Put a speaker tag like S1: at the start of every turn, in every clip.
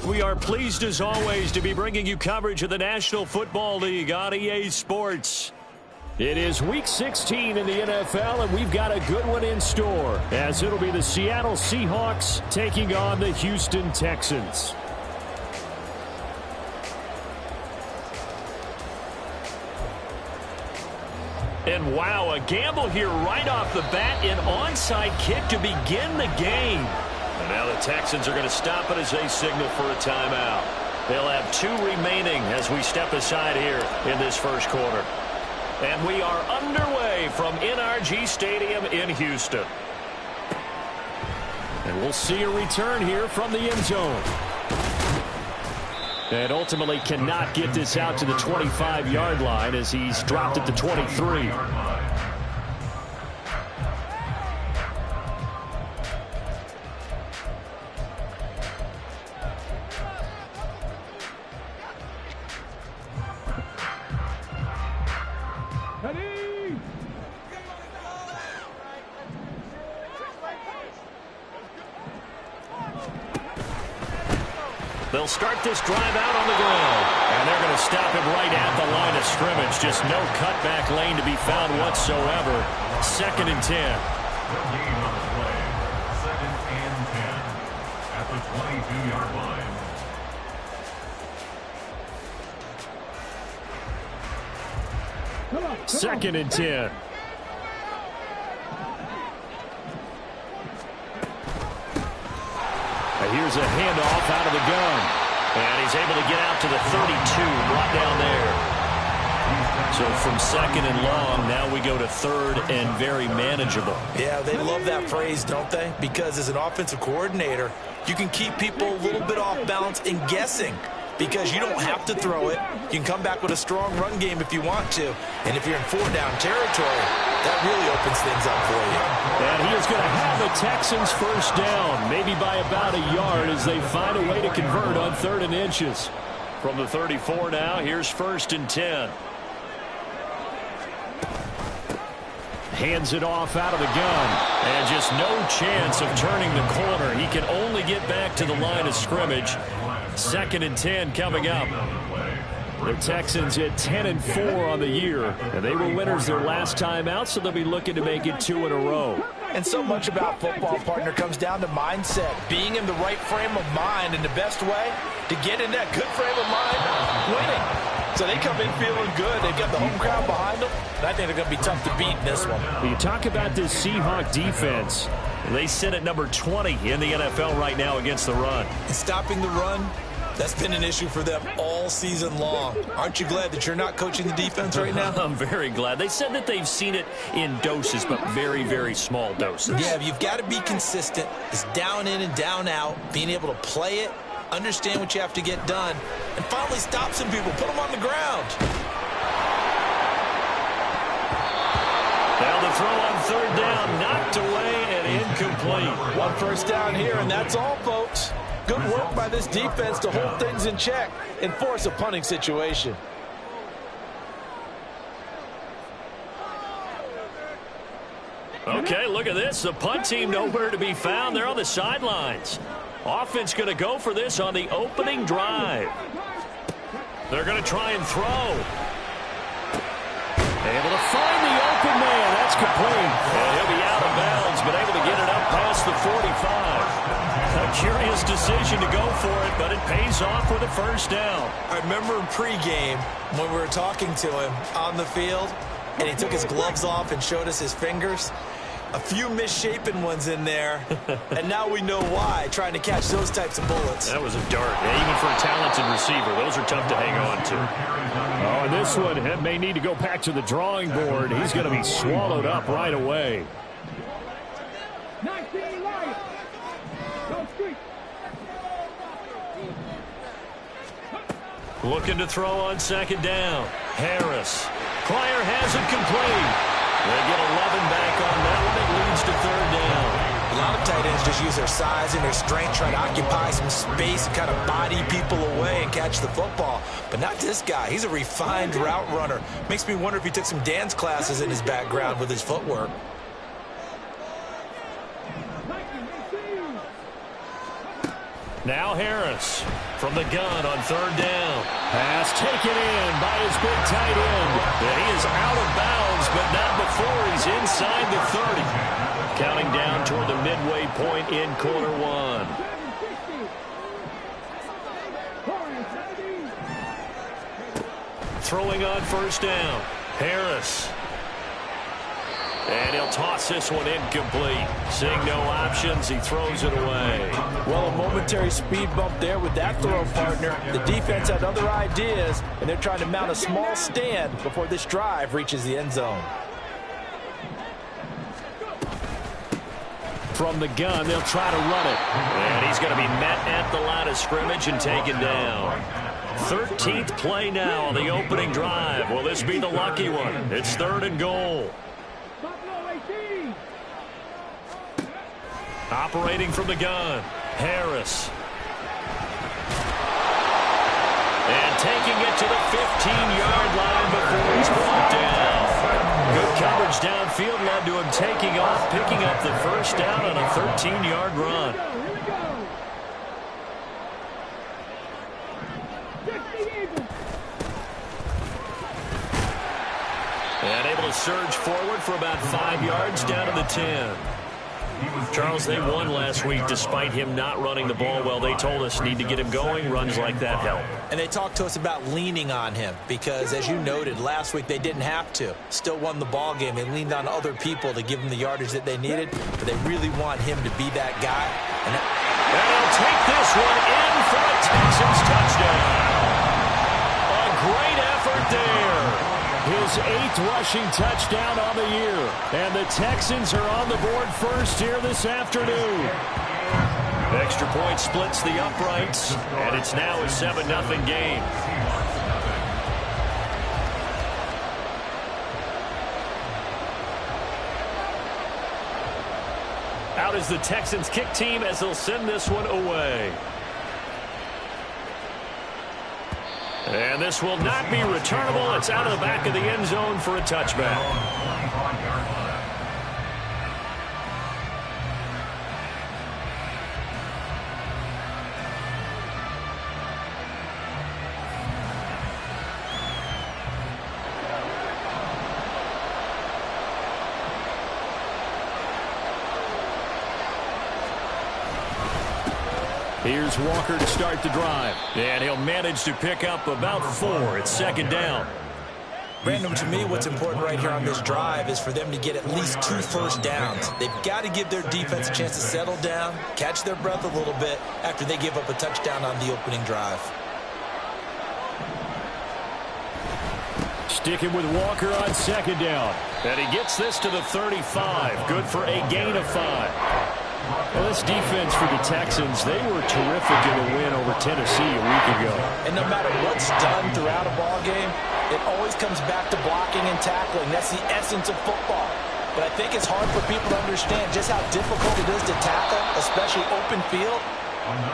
S1: We are pleased as always to be bringing you coverage of the National Football League on EA Sports. It is Week 16 in the NFL, and we've got a good one in store, as it'll be the Seattle Seahawks taking on the Houston Texans. And wow, a gamble here right off the bat, an onside kick to begin the game. And now the Texans are going to stop it as they signal for a timeout. They'll have 2 remaining as we step aside here in this first quarter. And we are underway from NRG Stadium in Houston. And we'll see a return here from the end zone. And ultimately cannot get this out to the 25-yard line as he's dropped at the 23. They'll start this drive out on the ground. And they're going to stop him right at the line of scrimmage. Just no cutback lane to be found whatsoever. 2nd and 10.
S2: At the 22-yard line.
S1: 2nd and 10. Here's a handoff out of the gun. And he's able to get out to the 32, brought down there. So from 2nd and long, now we go to 3rd and very manageable.
S3: Yeah, they love that phrase, don't they? Because as an offensive coordinator, you can keep people a little bit off balance and guessing. Because you don't have to throw it. You can come back with a strong run game if you want to. And if you're in 4-down territory, that really opens things up for you.
S1: And he is going to have the Texans first down, maybe by about a yard as they find a way to convert on 3rd and inches. From the 34 now, here's 1st and 10. Hands it off out of the gun. And just no chance of turning the corner. He can only get back to the line of scrimmage. 2nd and 10 coming up. The Texans at 10-4 on the year. And they were winners their last time out, so they'll be looking to make it 2 in a row.
S3: And so much about football, partner, comes down to mindset. Being in the right frame of mind, and the best way to get in that good frame of mind, winning. So they come in feeling good. They've got the home crowd behind them, and I think they're going to be tough to beat in this one.
S1: You talk about this Seahawk defense. They sit at number 20 in the NFL right now against the run.
S3: And stopping the run, that's been an issue for them all season long. Aren't you glad that you're not coaching the defense right now?
S1: I'm very glad. They said that they've seen it in doses, but very, very small doses.
S3: Yeah, you've got to be consistent. It's down in and down out, being able to play it, understand what you have to get done, and finally stop some people, put them on the ground.
S1: Now the throw on third down, knocked away and incomplete.
S3: One first down here, and that's all, folks. Good work by this defense to hold things in check and force a punting situation.
S1: Okay, look at this. The punt team nowhere to be found. They're on the sidelines. Offense going to go for this on the opening drive. They're going to try and throw. Able to find the open man. That's complete. And he'll be out of bounds, but able to get it up past the 45. A curious decision to go for it, but it pays off with a first down.
S3: I remember in pregame when we were talking to him on the field, and he took his gloves off and showed us his fingers. A few misshapen ones in there, and now we know why, trying to catch those types of bullets.
S1: That was a dart. Yeah, even for a talented receiver, those are tough to hang on to. Oh, and this one may need to go back to the drawing board. He's going to be swallowed up right away. Looking to throw on second down. Harris. Pryor has it complete. They get 11 back on that one. It leads to third down.
S3: A lot of tight ends just use their size and their strength, try to occupy some space and kind of body people away and catch the football. But not this guy. He's a refined route runner. Makes me wonder if he took some dance classes in his background with his footwork.
S1: Now Harris from the gun on third down. Pass taken in by his big tight end. And he is out of bounds, but not before he's inside the 30. Counting down toward the midway point in quarter one. Throwing on first down. Harris. And he'll toss this one incomplete. Seeing no options, he throws it away.
S3: Well, a momentary speed bump there with that throw, partner. The defense had other ideas, and they're trying to mount a small stand before this drive reaches the end zone.
S1: From the gun, they'll try to run it. And he's going to be met at the line of scrimmage and taken down. 13th play now on the opening drive. Will this be the lucky one? It's third and goal. Operating from the gun, Harris. And taking it to the 15-yard line before he's brought down. Good coverage downfield led to him taking off, picking up the first down on a 13-yard run. And able to surge forward for about 5 yards down to the 10. Charles, they won last week despite him not running the ball well. They told us need to get him going. Runs like that help.
S3: And they talked to us about leaning on him because, as you noted, last week they didn't have to. Still won the ball game. They leaned on other people to give them the yardage that they needed, but they really want him to be that guy.
S1: And he'll take this one in for a Texans touchdown. A great effort there. His 8th rushing touchdown on the year. And the Texans are on the board first here this afternoon. Extra point splits the uprights, and it's now a 7-0 game. Out is the Texans kick team as they'll send this one away. And this will not be returnable. It's out of the back of the end zone for a touchback. Here's Walker to start the drive. And he'll manage to pick up about 4. It's second down.
S3: Brandon, to me, what's important right here on this drive is for them to get at least 2 first downs. They've got to give their defense a chance to settle down, catch their breath a little bit after they give up a touchdown on the opening drive.
S1: Sticking with Walker on second down. And he gets this to the 35. Good for a gain of 5. Well, this defense for the Texans, they were terrific in the win over Tennessee a week ago.
S3: And no matter what's done throughout a ball game, it always comes back to blocking and tackling. That's the essence of football. But I think it's hard for people to understand just how difficult it is to tackle, especially open field.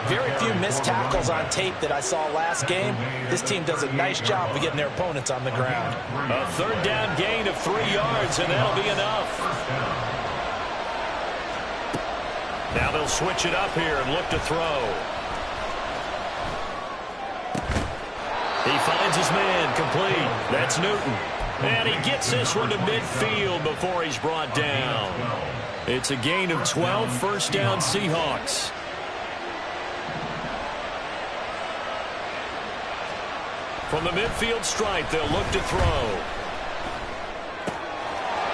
S3: Very few missed tackles on tape that I saw last game. This team does a nice job of getting their opponents on the ground.
S1: A third down gain of 3 yards, and that'll be enough. Now they'll switch it up here and look to throw. He finds his man complete. That's Newton. And he gets this one to midfield before he's brought down. It's a gain of 12, first down Seahawks. From the midfield stripe, they'll look to throw.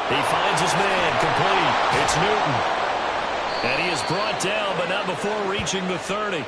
S1: He finds his man complete. It's Newton. And he is brought down, but not before reaching the 30.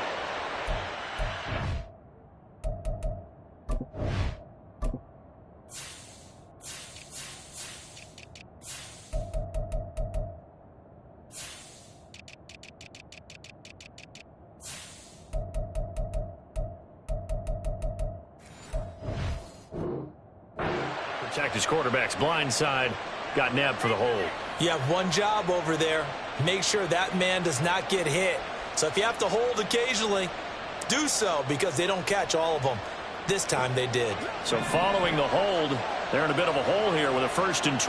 S1: Protect his quarterback's blind side. Got nabbed for the hold.
S3: You have one job over there. Make sure that man does not get hit. So if you have to hold occasionally, do so, because they don't catch all of them. This time they did.
S1: So following the hold, they're in a bit of a hole here with a 1st and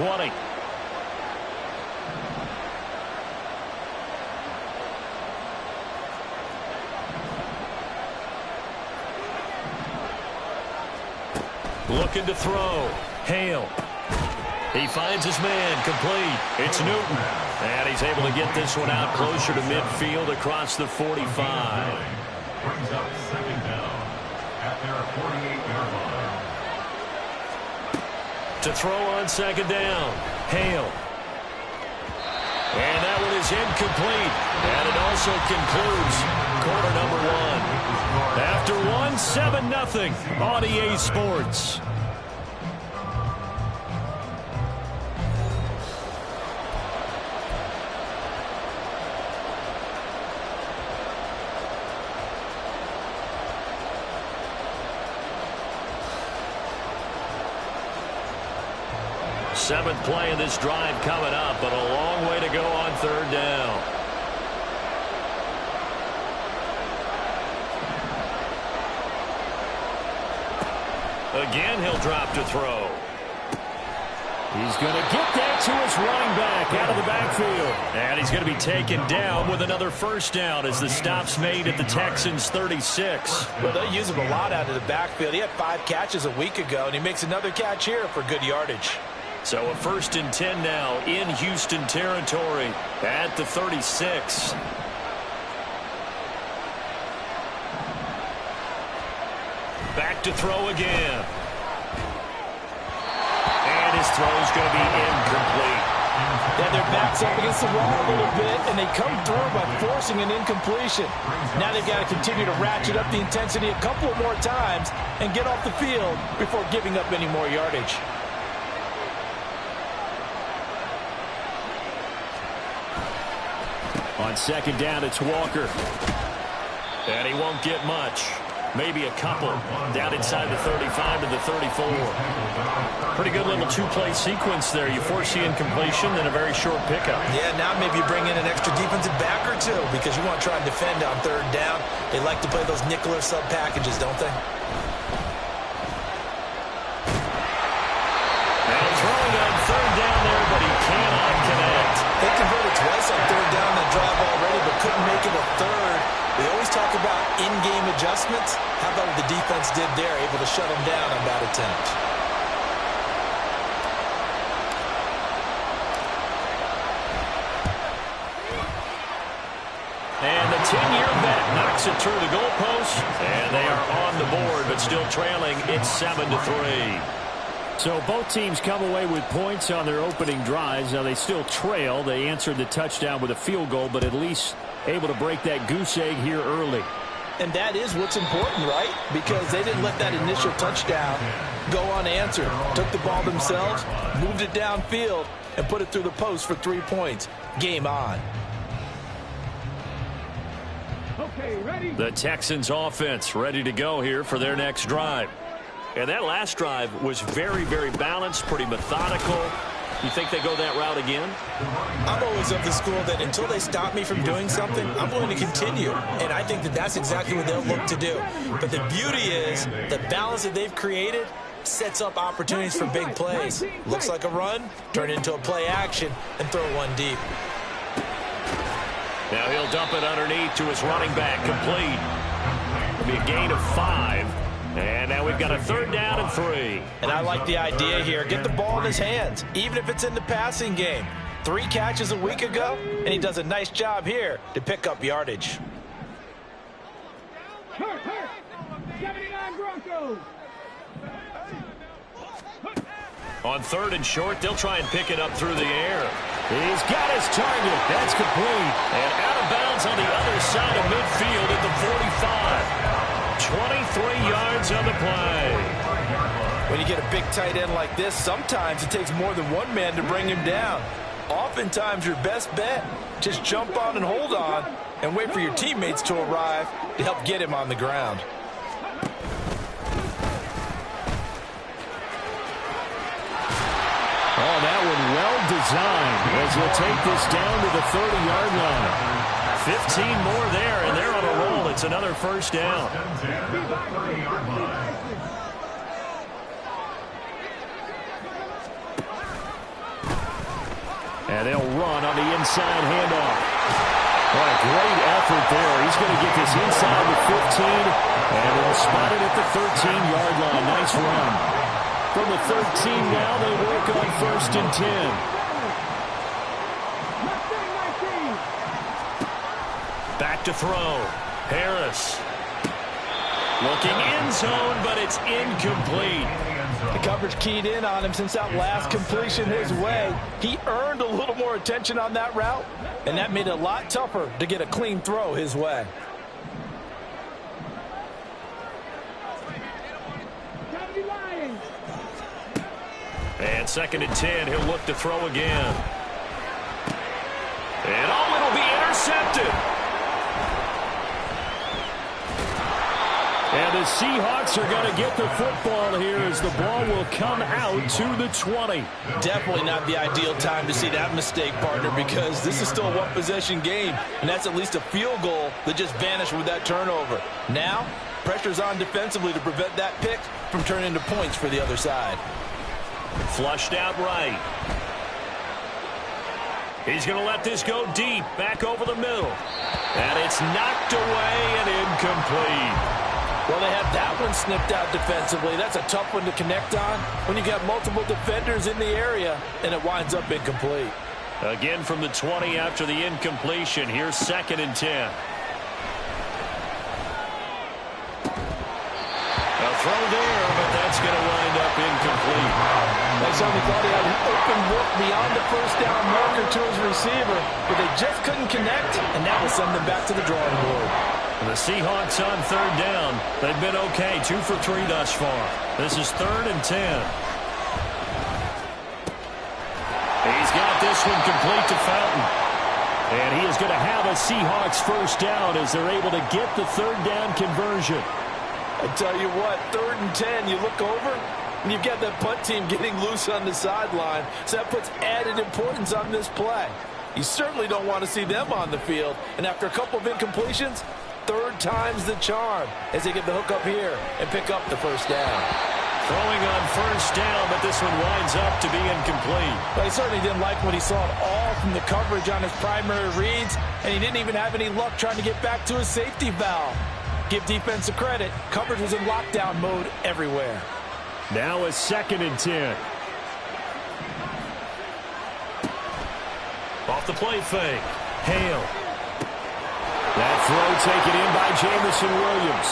S1: 20. Looking to throw. Hale. He finds his man complete. It's Newton. And he's able to get this one out closer to midfield across the 45.
S2: Brings up second down at their 48-yard line.
S1: To throw on second down. Hale. And that one is incomplete. And it also concludes quarter number 1. After 7-0 on EA Sports. Seventh play of this drive coming up, but a long way to go on third down. Again, he'll drop to throw. He's going to get that to his running back out of the backfield. And he's going to be taken down with another first down as the stop's made at the Texans' 36.
S3: Well, they use him a lot out of the backfield. He had 5 catches a week ago, and he makes another catch here for good yardage.
S1: So a 1st and 10 now in Houston territory at the 36. Back to throw again. And his throw's going to be incomplete.
S3: Yeah, their back's up against the wall a little bit, and they come through by forcing an incompletion. Now they've got to continue to ratchet up the intensity a couple more times and get off the field before giving up any more yardage.
S1: On second down, it's Walker. And he won't get much. Maybe a couple. Down inside the 35 to the 34. Pretty good little 2-play sequence there. You force the incompletion, then a very short pickup.
S3: Yeah, now maybe you bring in an extra defensive back or two because you want to try and defend on third down. They like to play those nickel or sub packages, don't they?
S1: And throwing on third down there, but he cannot connect.
S3: They converted twice on third down that drive already, but couldn't make it a third. We always talk about in-game adjustments. How about what the defense did there, able to shut them down on that attempt?
S1: And the 10-year vet knocks Takes it through the goalpost, and they are on the board, but still trailing. It's 7-3.
S4: So both teams come away with points on their opening drives. Now they still trail. They answered the touchdown with a field goal, but at least able to break that goose egg here early.
S3: And that is what's important, right? Because they didn't let that initial touchdown go unanswered. Took the ball themselves, moved it downfield, and put it through the post for 3 points. Game on.
S2: Okay, ready?
S1: The Texans offense ready to go here for their next drive. And that last drive was very, very balanced, pretty methodical. You think they go that route again?
S3: I'm always of the school that until they stop me from doing something, I'm going to continue. And I think that that's exactly what they'll look to do. But the beauty is the balance that they've created sets up opportunities for big plays. Looks like a run, turn into a play action, and throw one deep.
S1: Now he'll dump it underneath to his running back, complete. It'll be a gain of 5. And now we've got a 3rd down and 3.
S3: And I like the idea here. Get the ball in his hands, even if it's in the passing game. 3 catches a week ago, and he does a nice job here to pick up yardage.
S2: 79 Broncos.
S1: On 3rd and short, they'll try and pick it up through the air.
S4: He's got his target. That's complete.
S1: And out of bounds on the other side of midfield at the 45. 23 yards on the play.
S3: When you get a big tight end like this, sometimes it takes more than one man to bring him down. Oftentimes, your best bet, just jump on and hold on and wait for your teammates to arrive to help get him on the ground.
S4: Oh, that one well designed as he'll take this down to the 30-yard line.
S1: 15 more there, and they're on a roll. It's another 1st down.
S4: And they'll run on the inside handoff. What a great effort there. He's going to get this inside the 15, and he'll spot it at the 13-yard line. Nice run. From the 13 now, they work on 1st and 10.
S1: Back to throw. Harris. Looking end zone, but it's incomplete.
S3: The coverage keyed in on him since that last completion his way. He earned a little more attention on that route, and that made it a lot tougher to get a clean throw his way.
S1: And 2nd and 10, he'll look to throw again. And it'll be intercepted.
S4: And the Seahawks are going to get the football here as the ball will come out to the 20.
S3: Definitely not the ideal time to see that mistake, partner, because this is still a one-possession game, and that's at least a field goal that just vanished with that turnover. Now, pressure's on defensively to prevent that pick from turning into points for the other side.
S1: Flushed out right. He's going to let this go deep, back over the middle. And it's knocked away and incomplete.
S3: Well, they had that one snipped out defensively. That's a tough one to connect on when you got multiple defenders in the area, and it winds up incomplete.
S1: Again from the 20 after the incompletion. Here's 2nd and 10. A throw there, but that's going to wind up incomplete.
S3: They certainly thought he had an open look beyond the 1st down marker to his receiver, but they just couldn't connect, and that will send them back to the drawing board.
S1: And the Seahawks on 3rd down. They've been okay, 2 for 3 thus far. This is 3rd and 10. He's got this one complete to Fountain. And he is going to have a Seahawks 1st down as they're able to get the 3rd down conversion.
S3: I tell you what, 3rd and 10, you look over, and you've got that punt team getting loose on the sideline, so that puts added importance on this play. You certainly don't want to see them on the field, and after a couple of incompletions, 3rd time's the charm as they get the hook up here and pick up the 1st down.
S1: Throwing on 1st down, but this one winds up to be incomplete.
S3: But he certainly didn't like what he saw at all from the coverage on his primary reads, and he didn't even have any luck trying to get back to his safety valve. Give defense a credit. Coverage was in lockdown mode everywhere.
S4: Now a 2nd and 10.
S1: Off the play fake. Hale. That
S4: Throw taken in by Jamison Williams.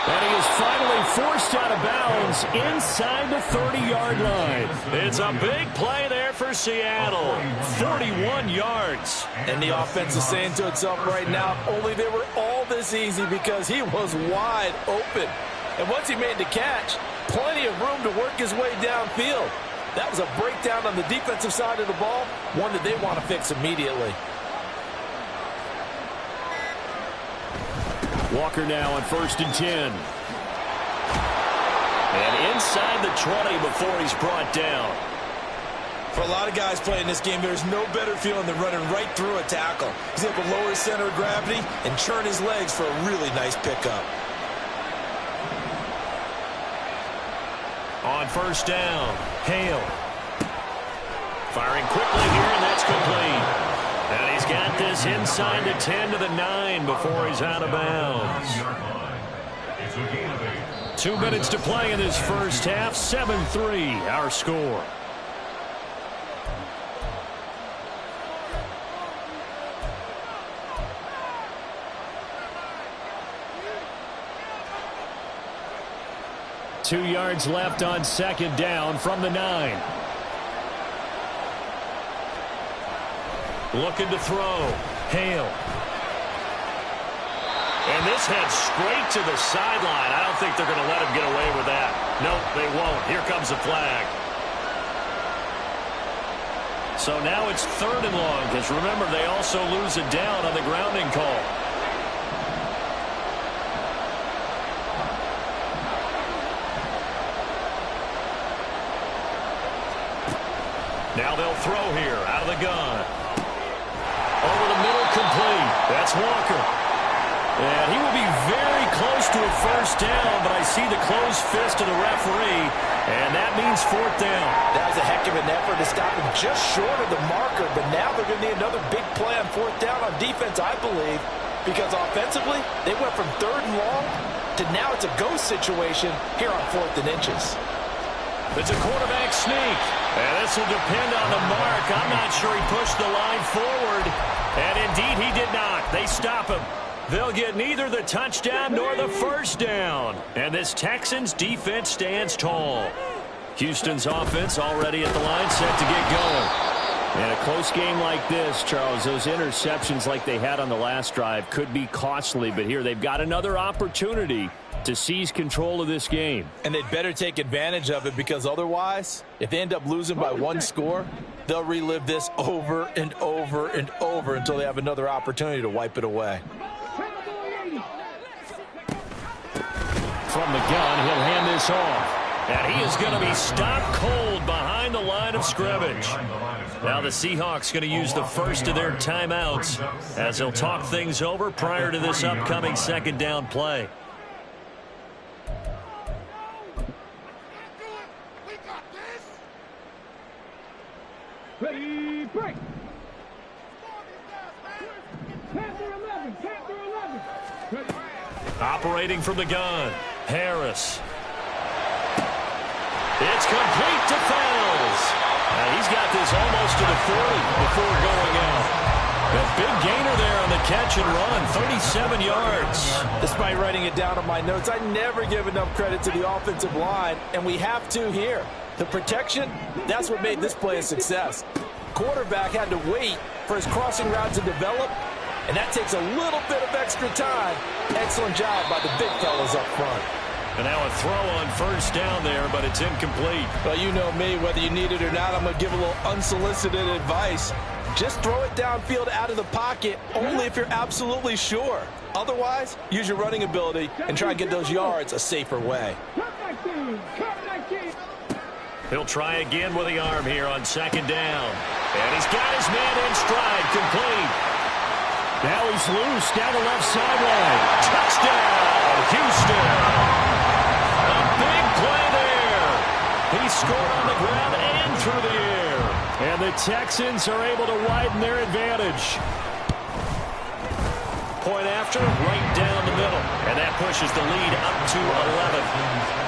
S4: And he is finally forced out of bounds inside the 30-yard line.
S1: It's a big play there for Seattle. 41 yards.
S3: And the offense is saying to itself right now, only they were all this easy because he was wide open. And once he made the catch, plenty of room to work his way downfield. That was a breakdown on the defensive side of the ball, one that they want to fix immediately.
S4: Walker now on 1st and 10.
S1: And inside the 20 before he's brought down.
S3: For a lot of guys playing this game, there's no better feeling than running right through a tackle. He's able to lower his center of gravity and churn his legs for a really nice pickup.
S1: On 1st down, Hale. Firing quickly here, and that's complete. And he's got this inside the 10 to the 9 before he's out of bounds. 2 minutes to play in this first half. 7-3, our score.
S4: Two yards left on 2nd down from the 9.
S1: Looking to throw. Hale. And this heads straight to the sideline. I don't think they're going to let him get away with that. Nope, they won't. Here comes the flag. So now it's 3rd and long, because remember, they also lose a down on the grounding call. Now they'll throw here out of the gun. Over the middle, complete. That's Walker. And he will be very close to a 1st down, but I see the closed fist of the referee, and that means 4th down.
S3: That was a heck of an effort to stop him just short of the marker, but now they're going to need another big play on 4th down on defense, I believe, because offensively, they went from 3rd and long to now it's a go situation here on 4th and inches.
S1: It's a quarterback sneak, and this will depend on the mark. I'm not sure he pushed the line forward, and indeed he did not. They stop him. They'll get neither the touchdown nor the 1st down, and this Texans defense stands tall. Houston's offense already at the line, set to get going.
S4: In a close game like this, Charles, those interceptions like they had on the last drive could be costly, but here they've got another opportunity to seize control of this game.
S3: And they'd better take advantage of it, because otherwise, if they end up losing by 1 score, they'll relive this over and over and over until they have another opportunity to wipe it away.
S4: From the gun, he'll hand this off.
S1: And he is going to be stopped cold behind the line of scrimmage. Now the Seahawks going to use the first of their timeouts as they'll talk things over prior to this upcoming 2nd down play.
S2: Ready, break. Panther 11, Panther 11. Ready.
S1: Operating from the gun, Harris. It's complete to Fells. He's got this almost to the 40 before going out. A big gainer there on the catch and run, 37 yards.
S3: Despite writing it down on my notes, I never give enough credit to the offensive line, and we have to here. The protection, that's what made this play a success. Quarterback had to wait for his crossing route to develop, and that takes a little bit of extra time. Excellent job by the big fellas up front.
S1: And now a throw on 1st down there, but it's incomplete.
S3: Well, you know me, whether you need it or not, I'm going to give a little unsolicited advice. Just throw it downfield out of the pocket, only if you're absolutely sure. Otherwise, use your running ability and try and get those yards a safer way.
S1: He'll try again with the arm here on 2nd down. And he's got his man in stride, complete.
S4: Now he's loose down the left sideline.
S1: Touchdown, Houston. A big play there. He scored on the ground and through the air.
S4: And the Texans are able to widen their advantage.
S1: Point after, right down the middle. And that pushes the lead up to 11.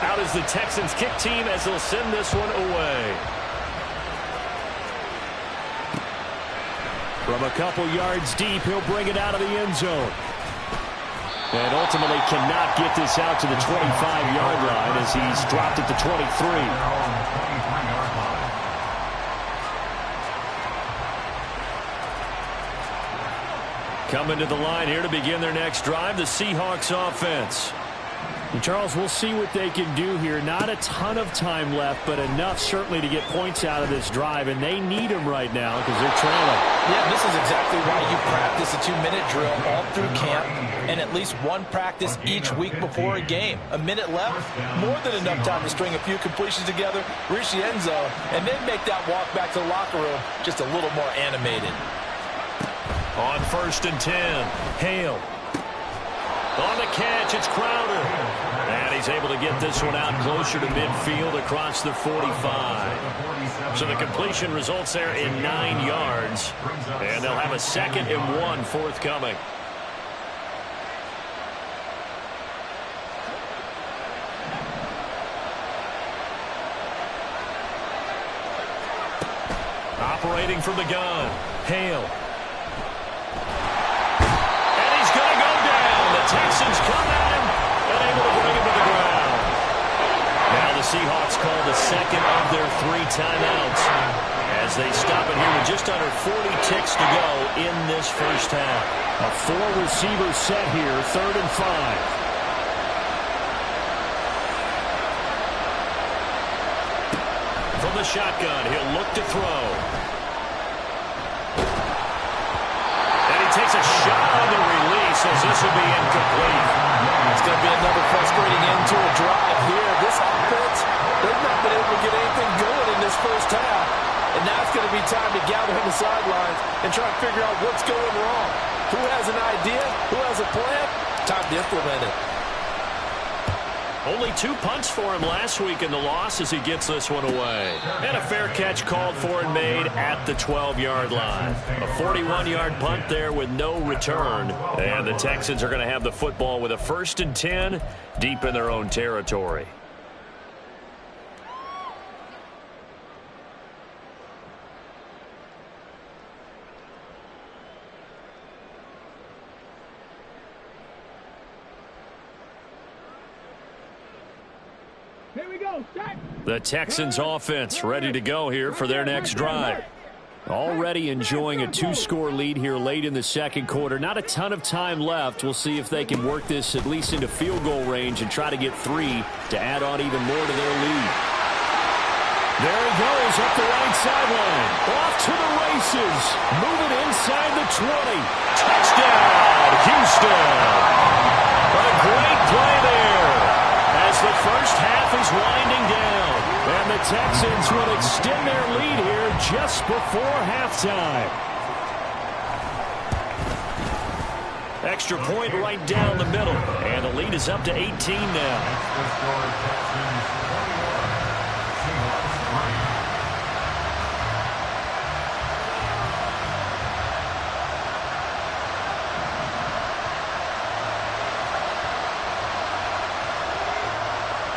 S1: Out is the Texans kick team as they'll send this one away.
S4: From a couple yards deep, he'll bring it out of the end zone. And ultimately cannot get this out to the 25-yard line as he's dropped at the 23. Coming to the line here to begin their next drive, the Seahawks offense. And Charles, we'll see what they can do here. Not a ton of time left, but enough certainly to get points out of this drive, and they need them right now because they're trailing.
S3: Yeah, this is exactly why you practice a 2-minute drill all through camp and at least one practice each week before a game. A minute left, more than enough time to string a few completions together, reach the end zone, and then make that walk back to the locker room just a little more animated.
S1: On 1st and 10, Hale. On the catch, it's Crowder. And he's able to get this one out closer to midfield across the 45. So the completion results there in 9 yards. And they'll have a 2nd and 1 forthcoming. Operating from the gun, Hale. Texans come at him and able to bring him to the ground. Now the Seahawks call the 2nd of their 3 timeouts as they stop it here with just under 40 ticks to go in this first half.
S4: A 4-receiver set here, 3rd and 5.
S1: From the shotgun, he'll look to throw. And he takes a shot on the release as this will be incomplete.
S3: It's going to be another frustrating end to a drive here. This offense, they've not been able to get anything going in this first half. And now it's going to be time to gather on the sidelines and try to figure out what's going wrong. Who has an idea? Who has a plan? Time to implement it.
S1: Only 2 punts for him last week in the loss as he gets this one away. And a fair catch called for and made at the 12-yard line. A 41-yard punt there with no return. And the Texans are going to have the football with a 1st and 10 deep in their own territory.
S2: Here we go.
S1: The Texans offense ready to go here for their next drive.
S4: Already enjoying a 2-score lead here late in the 2nd quarter. Not a ton of time left. We'll see if they can work this at least into field goal range and try to get 3 to add on even more to their lead. There he goes up the right sideline. Off to the races. Moving inside the 20.
S1: Touchdown, Houston. A great play there as the first half is winding down.
S4: And the Texans will extend their lead here just before halftime.
S1: Extra point right down the middle. And the lead is up to 18 now.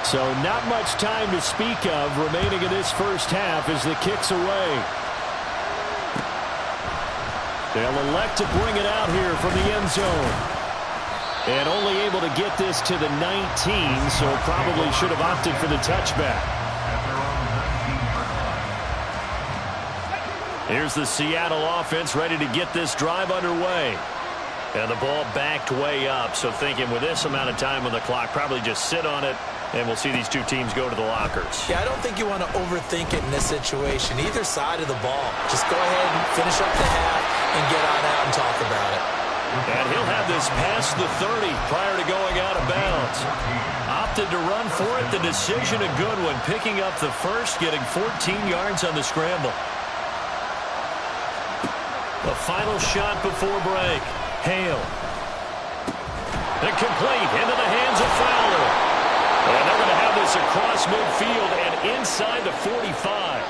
S4: So not much time to speak of remaining in this first half as the kick's away. They'll elect to bring it out here from the end zone. And only able to get this to the 19, so probably should have opted for the touchback.
S1: Here's the Seattle offense ready to get this drive underway. And the ball backed way up, so thinking with this amount of time on the clock, probably just sit on it, and we'll see these 2 teams go to the lockers.
S3: Yeah, I don't think you want to overthink it in this situation. Either side of the ball. Just go ahead and finish up the half and get on out and talk about it.
S1: And he'll have this past the 30 prior to going out of bounds. Opted to run for it. The decision a good one. Picking up the first, getting 14 yards on the scramble. The final shot before break. Hale. Incomplete into the hands of Fowler. And they're going to have this across midfield and inside the 45.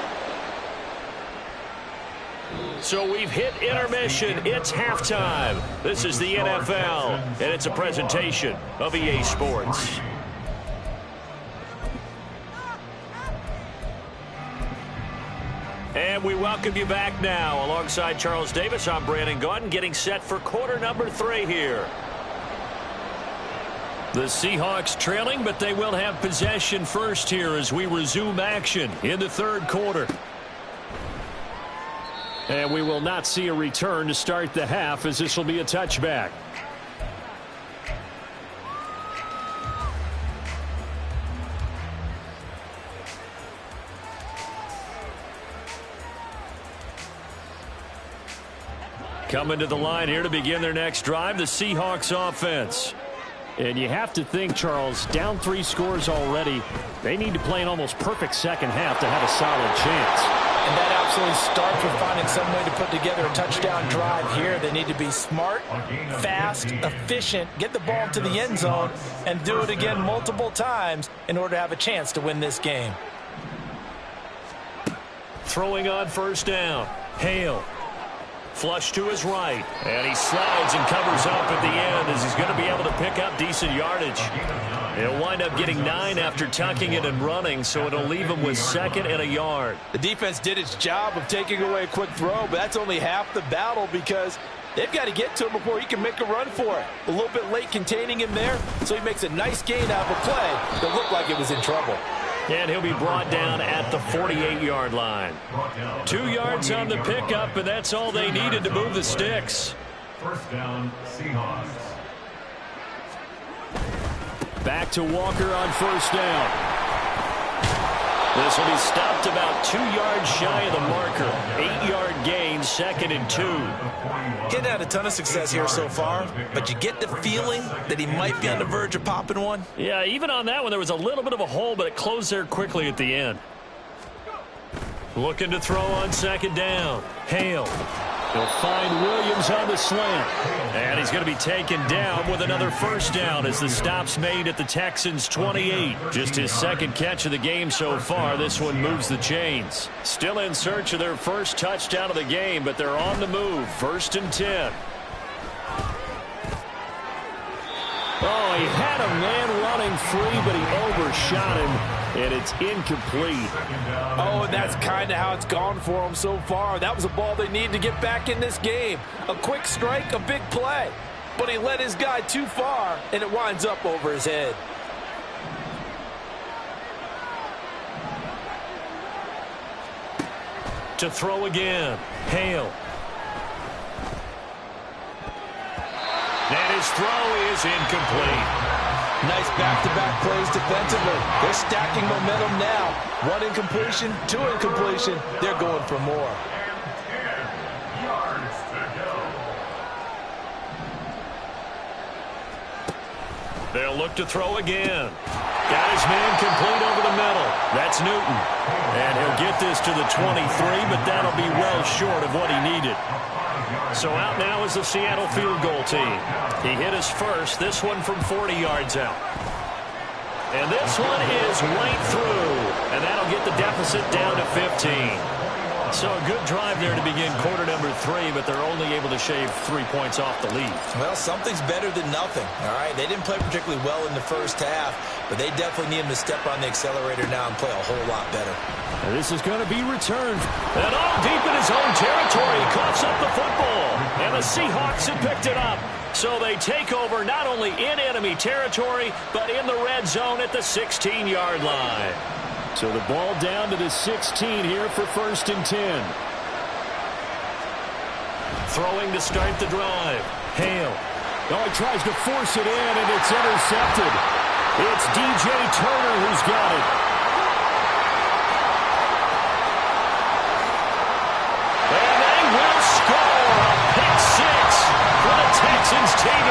S1: So we've hit intermission. It's halftime. This is the NFL, and it's a presentation of EA Sports. And we welcome you back now. Alongside Charles Davis, I'm Brandon Gaudin, getting set for quarter number 3 here. The Seahawks trailing, but they will have possession first here as we resume action in the third quarter. And we will not see a return to start the half, as this will be a touchback. Coming to the line here to begin their next drive, the Seahawks offense. And you have to think, Charles, down 3 scores already. They need to play an almost perfect second half to have a solid chance.
S3: And that absolutely starts with finding some way to put together a touchdown drive here. They need to be smart, fast, efficient, get the ball to the end zone, and do it again multiple times in order to have a chance to win this game.
S1: Throwing on first down. Hale. Flush to his right, and he slides and covers up at the end as he's going to be able to pick up decent yardage. He'll wind up getting 9 after tucking it and running, so it'll leave him with 2nd and a yard.
S3: The defense did its job of taking away a quick throw, but that's only half the battle because they've got to get to him before he can make a run for it. A little bit late containing him there, so he makes a nice gain out of a play that looked like it was in trouble.
S1: And he'll be brought down at the 48-yard line. 2 yards on the pickup, and that's all they needed to move the sticks.
S5: First down, Seahawks.
S1: Back to Walker on first down. This will be stopped about 2 yards shy of the marker. 8-yard gain, 2nd and 2.
S3: He's had a ton of success here so far, but you get the feeling that he might be on the verge of popping one.
S1: Yeah, even on that one, there was a little bit of a hole, but it closed there quickly at the end. Looking to throw on 2nd down. Hale. He'll find Williams on the slant. And he's going to be taken down with another first down as the stop's made at the Texans' 28. Just his 2nd catch of the game so far. This one moves the chains. Still in search of their first touchdown of the game, but they're on the move. 1st and 10. Oh, he had a man running free, but he overshot him, and it's incomplete.
S3: Oh, and that's kind of how it's gone for him so far. That was a ball they need to get back in this game. A quick strike, a big play. But he led his guy too far, and it winds up over his head.
S1: To throw again. Hale. And his throw is incomplete.
S3: Nice back-to-back plays defensively. They're stacking momentum now. 1 incompletion, 2 incompletion. They're going for more.
S1: They'll look to throw again. Got his man complete over the middle. That's Newton. And he'll get this to the 23, but that'll be well short of what he needed. So out now is the Seattle field goal team. He hit his first, this one from 40 yards out. And this one is right through. And that'll get the deficit down to 15. So a good drive there to begin quarter number 3, but they're only able to shave 3 points off the lead.
S3: Well, something's better than nothing, all right? They didn't play particularly well in the first half, but they definitely need him to step on the accelerator now and play a whole lot better.
S1: And this is going to be returned. And all deep in his own territory, he coughs up the football. And the Seahawks have picked it up. So they take over not only in enemy territory, but in the red zone at the 16-yard line. So the ball down to the 16 here for 1st and 10. Throwing to start the drive. Hale. Oh, he tries to force it in, and it's intercepted. It's DJ Turner who's got it. And they will score a pick 6 for the Texans TD.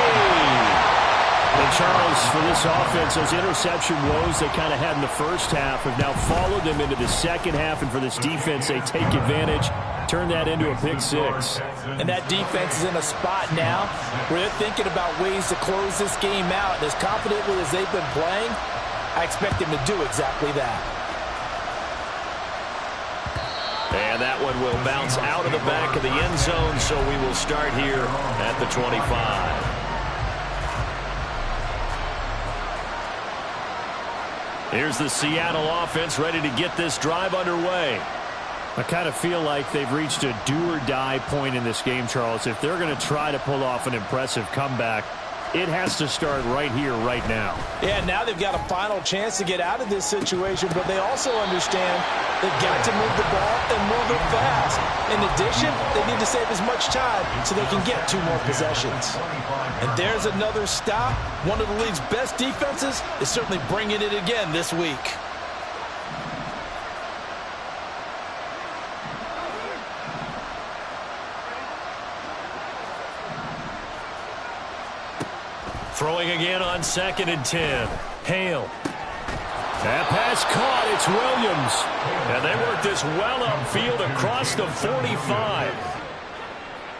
S1: And Charles, for this offense, those interception woes they kind of had in the first half have now followed them into the second half, and for this defense, they take advantage, turn that into a pick 6.
S3: And that defense is in a spot now where they're thinking about ways to close this game out. And as confidently as they've been playing, I expect them to do exactly that.
S1: And that one will bounce out of the back of the end zone, so we will start here at the 25. Here's the Seattle offense ready to get this drive underway.
S4: I kind of feel like they've reached a do-or-die point in this game, Charles. If they're going to try to pull off an impressive comeback, it has to start right here, right now.
S3: Yeah, now they've got a final chance to get out of this situation, but they also understand they've got to move the ball and move it fast. In addition, they need to save as much time so they can get 2 more possessions. And there's another stop. One of the league's best defenses is certainly bringing it again this week.
S1: Throwing again on 2nd and 10. Hale.
S4: That pass caught. It's Williams.
S1: And they work this well upfield across the 45.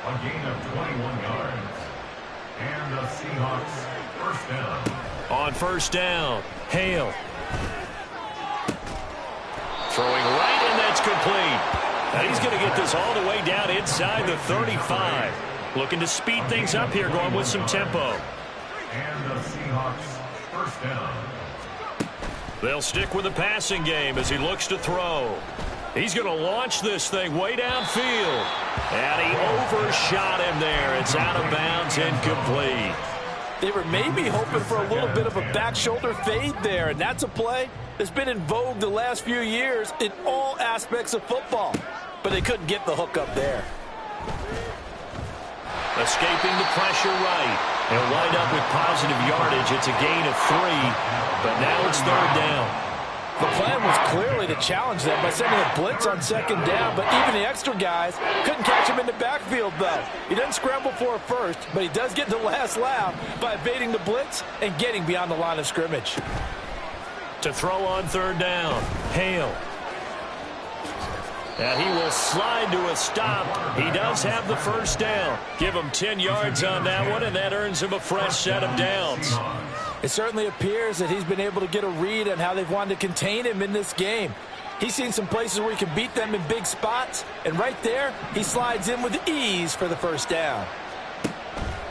S5: A gain of 21 yards. And the Seahawks first down.
S1: On 1st down, Hale. Throwing right, and that's complete. And he's going to get this all the way down inside the 35. Looking to speed things up here, going with some tempo.
S5: And the Seahawks first down.
S1: They'll stick with the passing game as he looks to throw. He's going to launch this thing way downfield. And he overshot him there. It's out of bounds, incomplete.
S3: They were maybe hoping for a little bit of a back shoulder fade there, and that's a play that's been in vogue the last few years in all aspects of football. But they couldn't get the hook up there.
S1: Escaping the pressure right. He'll wind up with positive yardage. It's a gain of 3, but now it's 3rd down.
S3: The plan was clearly to challenge them by sending a blitz on 2nd down, but even the extra guys couldn't catch him in the backfield, though. He doesn't scramble for a first, but he does get the last laugh by evading the blitz and getting beyond the line of scrimmage.
S1: To throw on 3rd down, Hale. And he will slide to a stop. He does have the 1st down. Give him 10 yards on that one, and that earns him a fresh set of downs.
S3: It certainly appears that he's been able to get a read on how they've wanted to contain him in this game. He's seen some places where he can beat them in big spots, and right there, he slides in with ease for the 1st down.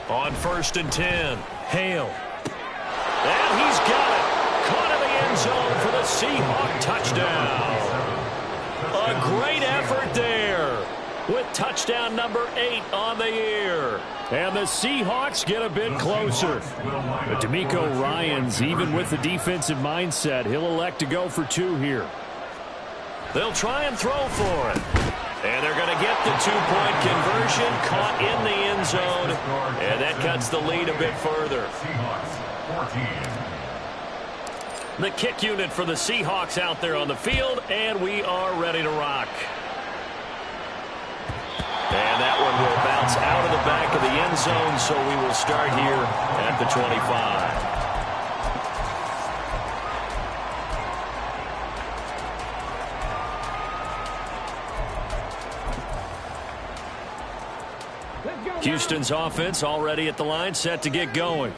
S1: On 1st and 10, Hale. And he's got it. Caught in the end zone for the Seahawk touchdown. A great effort there with touchdown number 8 on the year.
S4: And the Seahawks get a bit closer. But D'Amico Ryans, even with the defensive mindset, he'll elect to go for 2 here.
S1: They'll try and throw for it. And they're going to get the 2-point conversion, caught in the end zone. And that cuts the lead a bit further.
S5: Seahawks 14.
S1: The kick unit for the Seahawks out there on the field, and we are ready to rock. And that one will bounce out of the back of the end zone, so we will start here at the 25. Houston's offense already at the line, set to get going.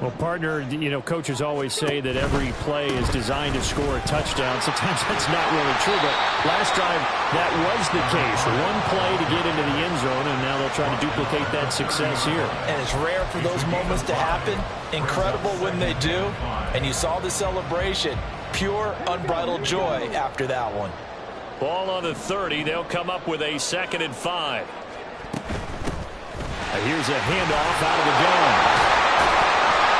S4: Well, partner, you know, coaches always say that every play is designed to score a touchdown. Sometimes that's not really true, but last time that was the case. One play to get into the end zone, and now they'll try to duplicate that success here.
S3: And it's rare for those moments to happen. Incredible when they do. And you saw the celebration. Pure, unbridled joy after that one.
S1: Ball on the 30. They'll come up with a 2nd and 5.
S4: Here's a handoff out of the gun.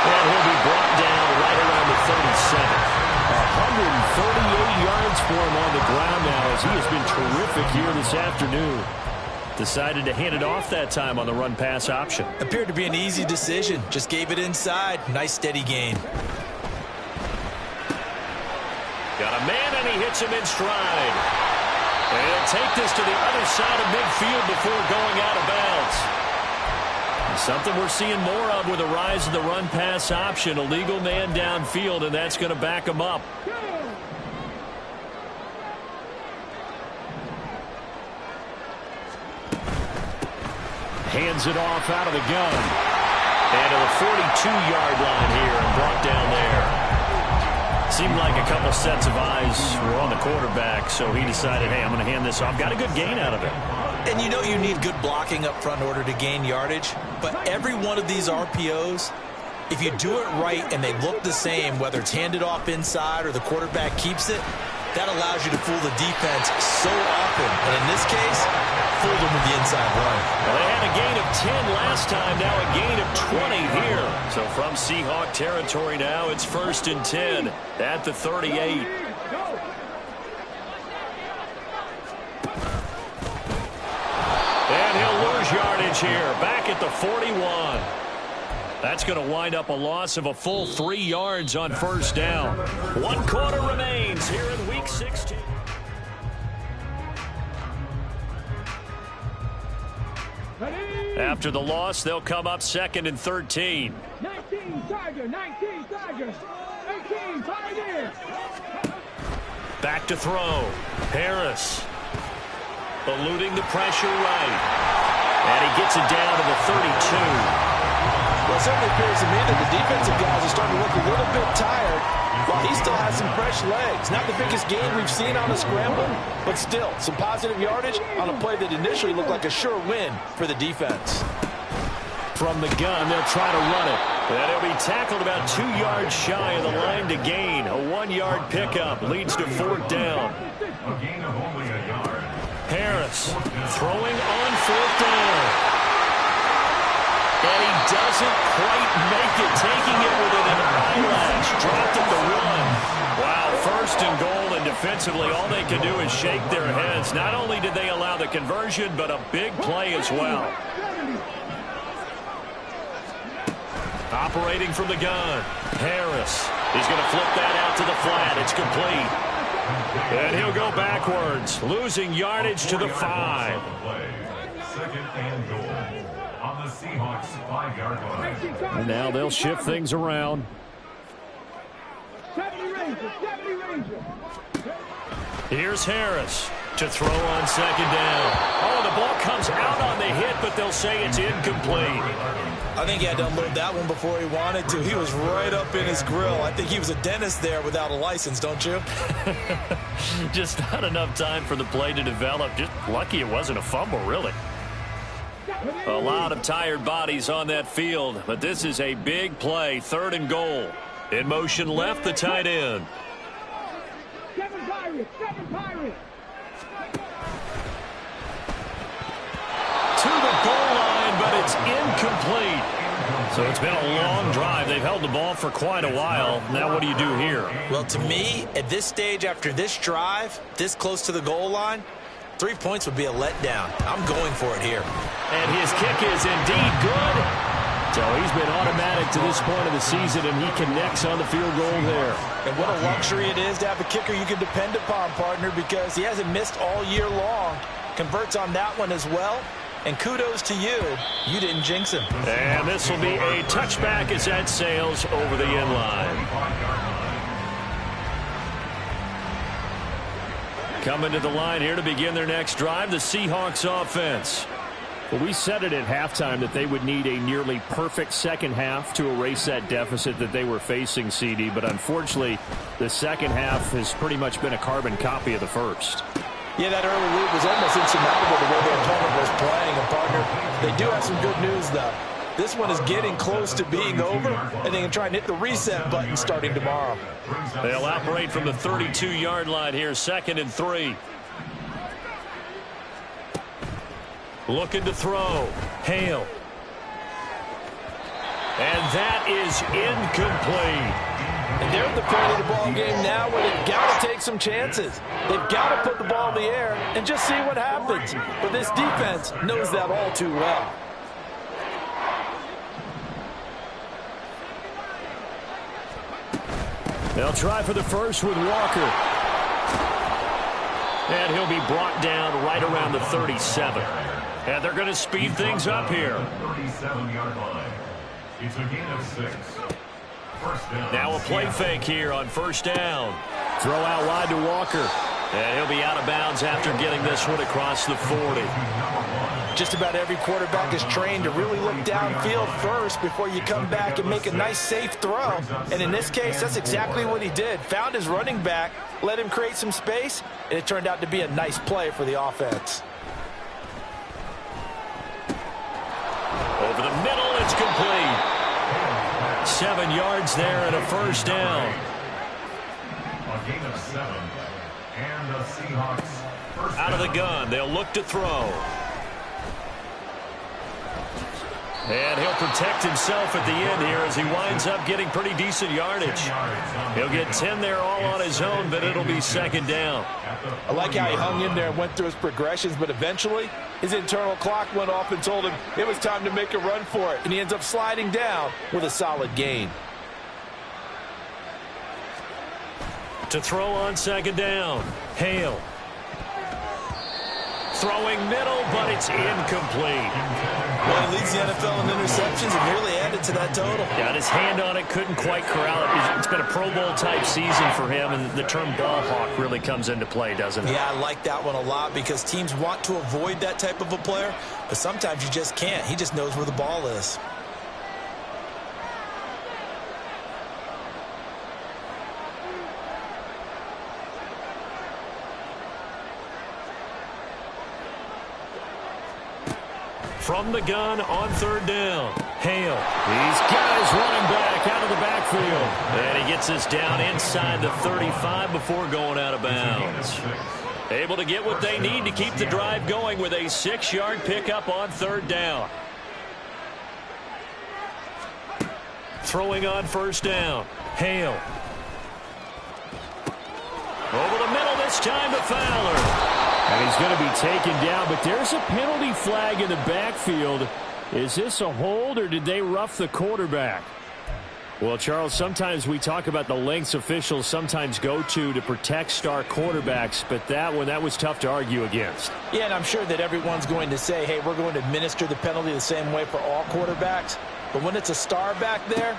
S1: And he'll be brought down right around the 37.
S4: 138 yards for him on the ground now as he has been terrific here this afternoon.
S1: Decided to hand it off that time on the run-pass option.
S3: Appeared to be an easy decision. Just gave it inside. Nice steady gain.
S1: Got a man, and he hits him in stride. And he'll take this to the other side of midfield before going out of bounds. Something we're seeing more of with the rise of the run-pass option. A legal man downfield, and that's going to back him up.
S4: Hands it off out of the gun.
S1: And to the 42-yard line here and brought down there. Seemed like a couple sets of eyes were on the quarterback, so he decided, hey, I'm going to hand this off. Got a good gain out of it.
S3: And you know you need good blocking up front in order to gain yardage. But every one of these RPOs, if you do it right and they look the same, whether it's handed off inside or the quarterback keeps it, That allows you to fool the defense so often. And in this case, fooled them with the inside run.
S1: Well, they had a gain of 10 last time, now a gain of 20 here. So from Seahawk territory now, it's 1st and 10 at the 38. And he'll lose yardage here, back at the 41. That's going to wind up a loss of a full 3 yards on 1st down. 1 quarter remains here in Week 16. After the loss, they'll come up 2nd and 13.
S2: 19 Tiger, 19 Tiger, 18 Tiger.
S1: Back to throw. Harris eluding the pressure right. And he gets it down to the 32.
S3: Well, it certainly appears to me that the defensive guys are starting to look a little bit tired while he still has some fresh legs. Not the biggest gain we've seen on a scramble, but still some positive yardage on a play that initially looked like a sure win for the defense.
S1: From the gun, they'll try to run it. And he'll be tackled about 2 yards shy of the line to gain. A 1-yard pickup leads to 4th down.
S5: A gain of only a yard.
S1: Harris throwing on 4th down. And he doesn't quite make it, taking it within an eyelash. Dropped at the 1. Wow, 1st and goal, and defensively all they can do is shake their heads. Not only did they allow the conversion, but a big play as well. Operating from the gun, Harris. He's going to flip that out to the flat. It's complete. And he'll go backwards, losing yardage to the 5.
S5: 2nd and goal. On the Seahawks 5-yard line.
S4: And now they'll shift things around.
S2: 70 Ranger.
S1: Here's Harris to throw on 2nd down. Oh, the ball comes out on the hit, but they'll say it's incomplete.
S3: I think he had to unload that one before he wanted to. He was right up in his grill. I think he was a dentist there without a license, don't you?
S1: Just not enough time for the play to develop. Just lucky it wasn't a fumble, really. A lot of tired bodies on that field, but this is a big play. 3rd and goal. In motion left, the tight end.
S2: 7 Pirates.
S1: To the goal line, but it's incomplete. So it's been a long drive. They've held the ball for quite a while. Now what do you do here?
S3: Well, to me, at this stage after this drive, this close to the goal line, 3 points would be a letdown. I'm going for it here.
S1: And his kick is indeed good. So he's been automatic to this point of the season, and he connects on the field goal there.
S3: And what a luxury it is to have a kicker you can depend upon, partner, because he hasn't missed all year long. Converts on that one as well. And kudos to you. You didn't jinx him.
S1: And this will be a touchback as that sails over the end line. Coming to the line here to begin their next drive, the Seahawks offense.
S4: Well, we said it at halftime that they would need a nearly perfect second half to erase that deficit that they were facing, CD. But unfortunately, the second half has pretty much been a carbon copy of the first.
S3: Yeah, that early lead was almost insurmountable the way their opponent was playing. And, partner, they do have some good news, though. This one is getting close to being over, and they can try and hit the reset button starting tomorrow.
S1: They'll operate from the 32-yard line here, 2nd and 3. Looking to throw. Hale. And that is incomplete.
S3: And they're at the point of the ball game now where they've got to take some chances. They've got to put the ball in the air and just see what happens. But this defense knows that all too well.
S4: They'll try for the first with Walker.
S1: And he'll be brought down right around the 37. And they're going to speed things up here.
S5: 37-yard line. It's a gain of 6. First down.
S1: Now a play fake here on 1st down.
S4: Throw out wide to Walker.
S1: And he'll be out of bounds after getting this one across the 40.
S3: Just about every quarterback is trained to really look downfield first before you come back and make a nice, safe throw. And in this case, that's exactly what he did. Found his running back, let him create some space, and it turned out to be a nice play for the offense.
S1: Over the middle, it's complete. 7 yards there and a 1st down.
S5: A gain of 7. And the Seahawks first
S1: Out of the
S5: down.
S1: gun, they'll look to throw. And he'll protect himself at the end here as he winds up getting pretty decent yardage. He'll get 10 there all on his own, but it'll be second down.
S3: I like how he hung in there and went through his progressions, but eventually his internal clock went off and told him it was time to make a run for it, and he ends up sliding down with a solid gain.
S1: To throw on second down, Hale. Throwing middle, but it's incomplete.
S3: Well, he leads the NFL in interceptions and nearly added to that total.
S1: Got his hand on it, couldn't quite corral it. It's been a Pro Bowl type season for him, and the term ball hawk really comes into play, doesn't it?
S3: Yeah, I like that one a lot because teams want to avoid that type of a player, but sometimes you just can't. He just knows where the ball is.
S1: From the gun on third down, Hale. He's got his running back out of the backfield. And he gets us down inside the 35 before going out of bounds. Able to get what they need to keep the drive going with a 6-yard pickup on third down. Throwing on first down, Hale. Over the middle this time to Fowler.
S4: And he's going to be taken down, but there's a penalty flag in the backfield. Is this a hold, or did they rough the quarterback? Well, Charles, sometimes we talk about the lengths officials sometimes go to protect star quarterbacks, but that was tough to argue against.
S3: Yeah, and I'm sure that everyone's going to say, hey, we're going to administer the penalty the same way for all quarterbacks. But when it's a star back there,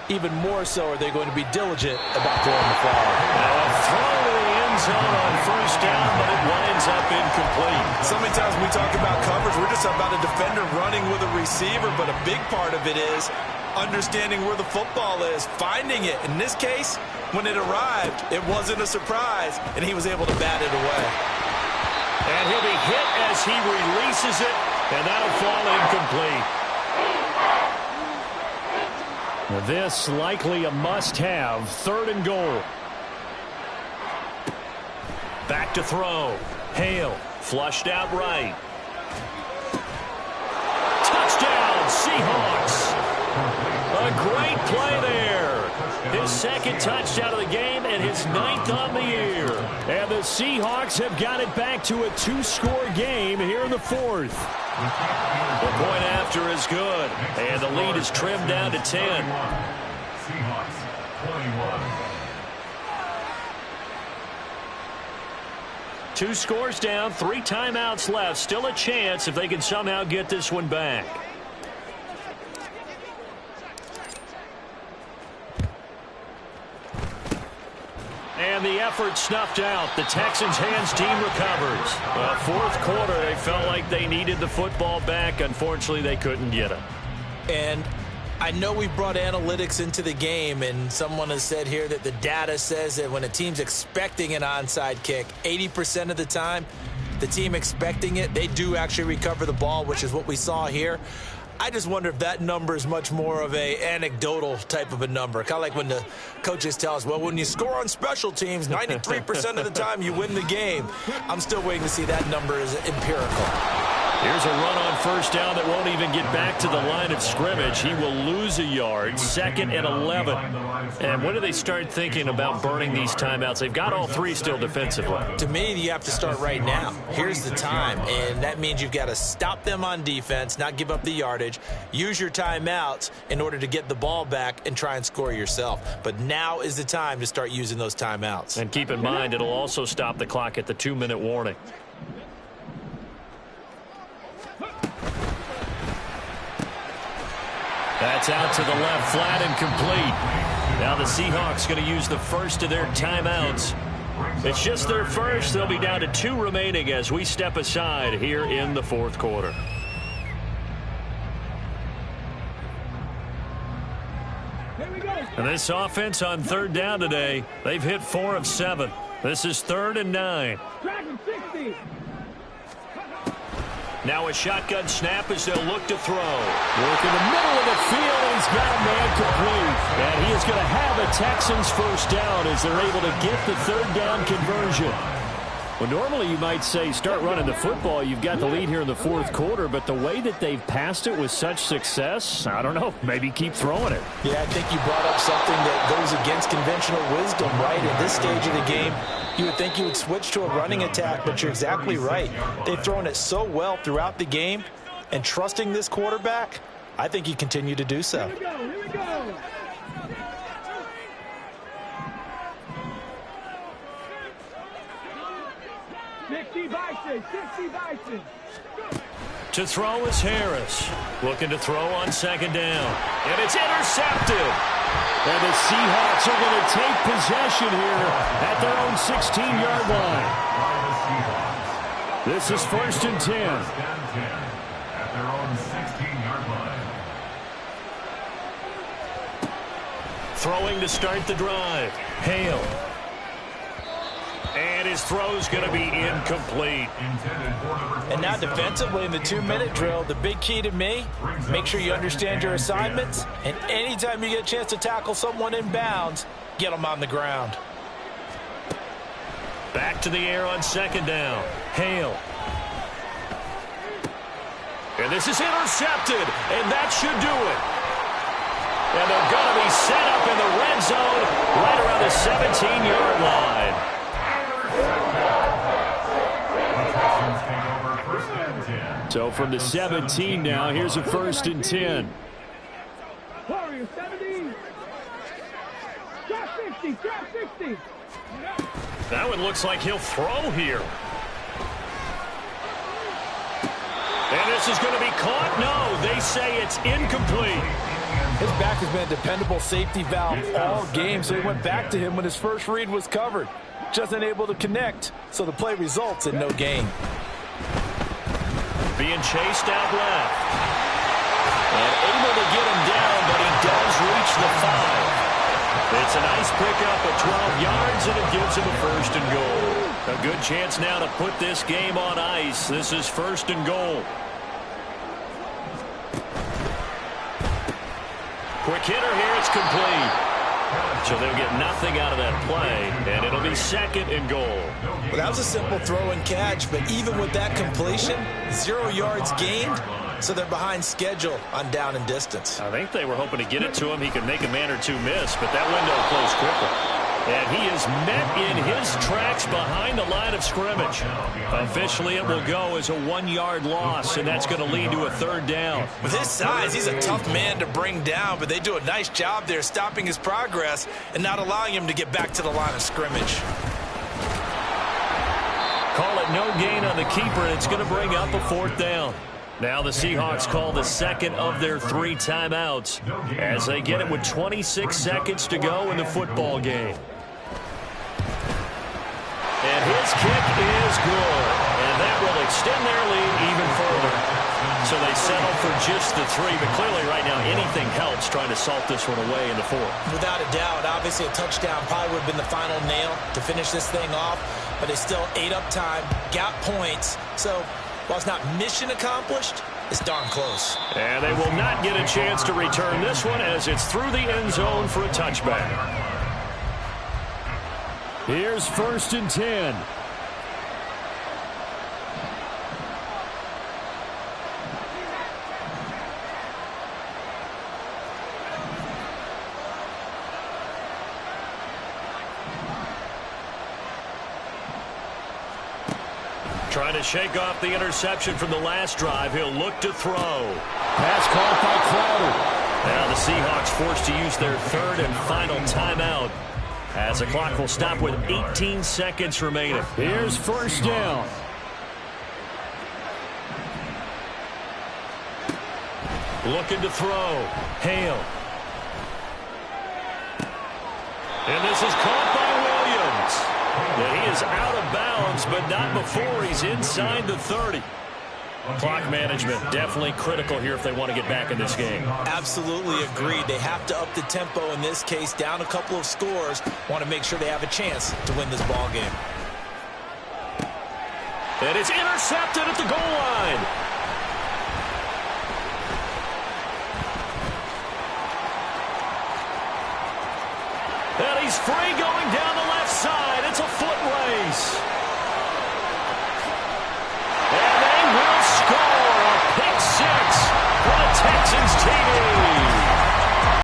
S3: even more so are they going to be diligent about throwing the flag.
S1: Now a throw to the end zone on first down, but it winds up incomplete.
S3: So many times we talk about coverage, we're just about a defender running with a receiver, but a big part of it is understanding where the football is, finding it. In this case, when it arrived, it wasn't a surprise, and he was able to bat it away.
S1: And he'll be hit as he releases it, and that'll fall incomplete.
S4: This likely a must-have, third and goal.
S1: Back to throw. Hale flushed out right. Touchdown, Seahawks. A great play there. His second touchdown of the game and his 9th on the year.
S4: And the Seahawks have got it back to a 2-score game here in the 4th.
S1: The point after is good, and the lead is trimmed down to 10.
S5: Seahawks 21.
S1: 2 scores down, 3 timeouts left. Still a chance if they can somehow get this one back. And the effort snuffed out. The Texans' hands team recovers. Fourth quarter, they felt like they needed the football back. Unfortunately, they couldn't get it.
S3: And I know we brought analytics into the game, and someone has said here that the data says that when a team's expecting an onside kick, 80% of the time, the team expecting it, they do actually recover the ball, which is what we saw here. I just wonder if that number is much more of a anecdotal type of a number. Kind of like when the coaches tell us, well, when you score on special teams, 93% of the time you win the game. I'm still waiting to see that number is empirical.
S1: Here's a run on first down that won't even get back to the line of scrimmage. He will lose a yard, 2nd and 11. And when do they start thinking about burning these timeouts? They've got all 3 still defensively.
S3: To me, you have to start right now. Here's the time, and that means you've got to stop them on defense, not give up the yardage, use your timeouts in order to get the ball back and try and score yourself. But now is the time to start using those timeouts.
S1: And keep in mind, it'll also stop the clock at the 2-minute warning. That's out to the left, flat and complete. Now the Seahawks going to use the first of their timeouts. It's just their first. They'll be down to 2 remaining as we step aside here in the 4th quarter. And this offense on third down today, they've hit 4 of 7. This is 3rd and 9. Now a shotgun snap as they'll look to throw.
S4: Work in the middle of the field, and he's got a man complete. And he is going to have a Texans first down as they're able to get the 3rd down conversion. Well, normally you might say start running the football. You've got the lead here in the fourth quarter, but the way that they've passed it with such success, I don't know, maybe keep throwing it.
S3: Yeah, I think you brought up something that goes against conventional wisdom, right? At this stage of the game, you would think you would switch to a running attack, but you're exactly right. They've thrown it so well throughout the game, and trusting this quarterback, I think you continue to do so.
S2: Here we go, here we go. Bison.
S1: To throw is Harris. Looking to throw on second down. And it's intercepted.
S4: And the Seahawks are going to take possession here at their own 16-yard line. This is 1st and 10.
S5: At their own 16-yard line.
S1: Throwing to start the drive. Hale. And his throw's going to be incomplete.
S3: And now defensively in the 2-minute drill, the big key to me, make sure you understand your assignments, and anytime you get a chance to tackle someone in bounds, get them on the ground.
S1: Back to the air on second down. Hale. And this is intercepted, and that should do it. And they're going to be set up in the red zone right around the 17-yard line.
S4: So from the 17 now, here's a 1st and 10.
S2: Warriors 17. Drop 60, drop 60.
S1: That one looks like he'll throw here. And this is going to be caught. No, they say it's incomplete.
S3: His back has been a dependable safety valve all game, so he went back to him when his first read was covered. Just unable to connect, so the play results in no gain.
S1: Being chased out left. And able to get him down, but he does reach the 5. It's a nice pickup of 12 yards, and it gives him a 1st and goal. A good chance now to put this game on ice. This is 1st and goal. Quick hitter here, it's complete. So they'll get nothing out of that play, and it'll be 2nd and goal.
S3: Well, that was a simple throw and catch, but even with that completion, 0 yards gained, so they're behind schedule on down and distance.
S1: I think they were hoping to get it to him. He could make a man or two miss, but that window closed quickly. And he is met in his tracks behind the line of scrimmage. Officially, it will go as a 1-yard loss, and that's going to lead to a 3rd down.
S3: With his size, he's a tough man to bring down, but they do a nice job there stopping his progress and not allowing him to get back to the line of scrimmage.
S1: Call it no gain on the keeper, and it's going to bring up a 4th down. Now the Seahawks call the 2nd of their 3 timeouts as they get it with 26 seconds to go in the football game. And his kick is good, and that will extend their lead even further. So they settle for just the 3, but clearly right now anything helps trying to salt this one away in the 4th.
S3: Without a doubt, obviously a touchdown probably would have been the final nail to finish this thing off, but they still ate up time, got points, so while it's not mission accomplished, it's darn close.
S1: And they will not get a chance to return this one as it's through the end zone for a touchback.
S4: Here's 1st and 10.
S1: Trying to shake off the interception from the last drive. He'll look to throw.
S4: Pass caught by Crowder.
S1: Now the Seahawks forced to use their 3rd and final timeout as the clock will stop with 18 seconds remaining.
S4: Here's 1st down.
S1: Looking to throw. Hale. And this is caught by Williams. And he is out of bounds, but not before he's inside the 30. Clock management definitely critical here if they want to get back in this game.
S3: Absolutely agreed. They have to up the tempo in this case, down a couple of scores. Want to make sure they have a chance to win this ball game.
S1: And it's intercepted at the goal line. And he's free going down the left side. It's a foot race.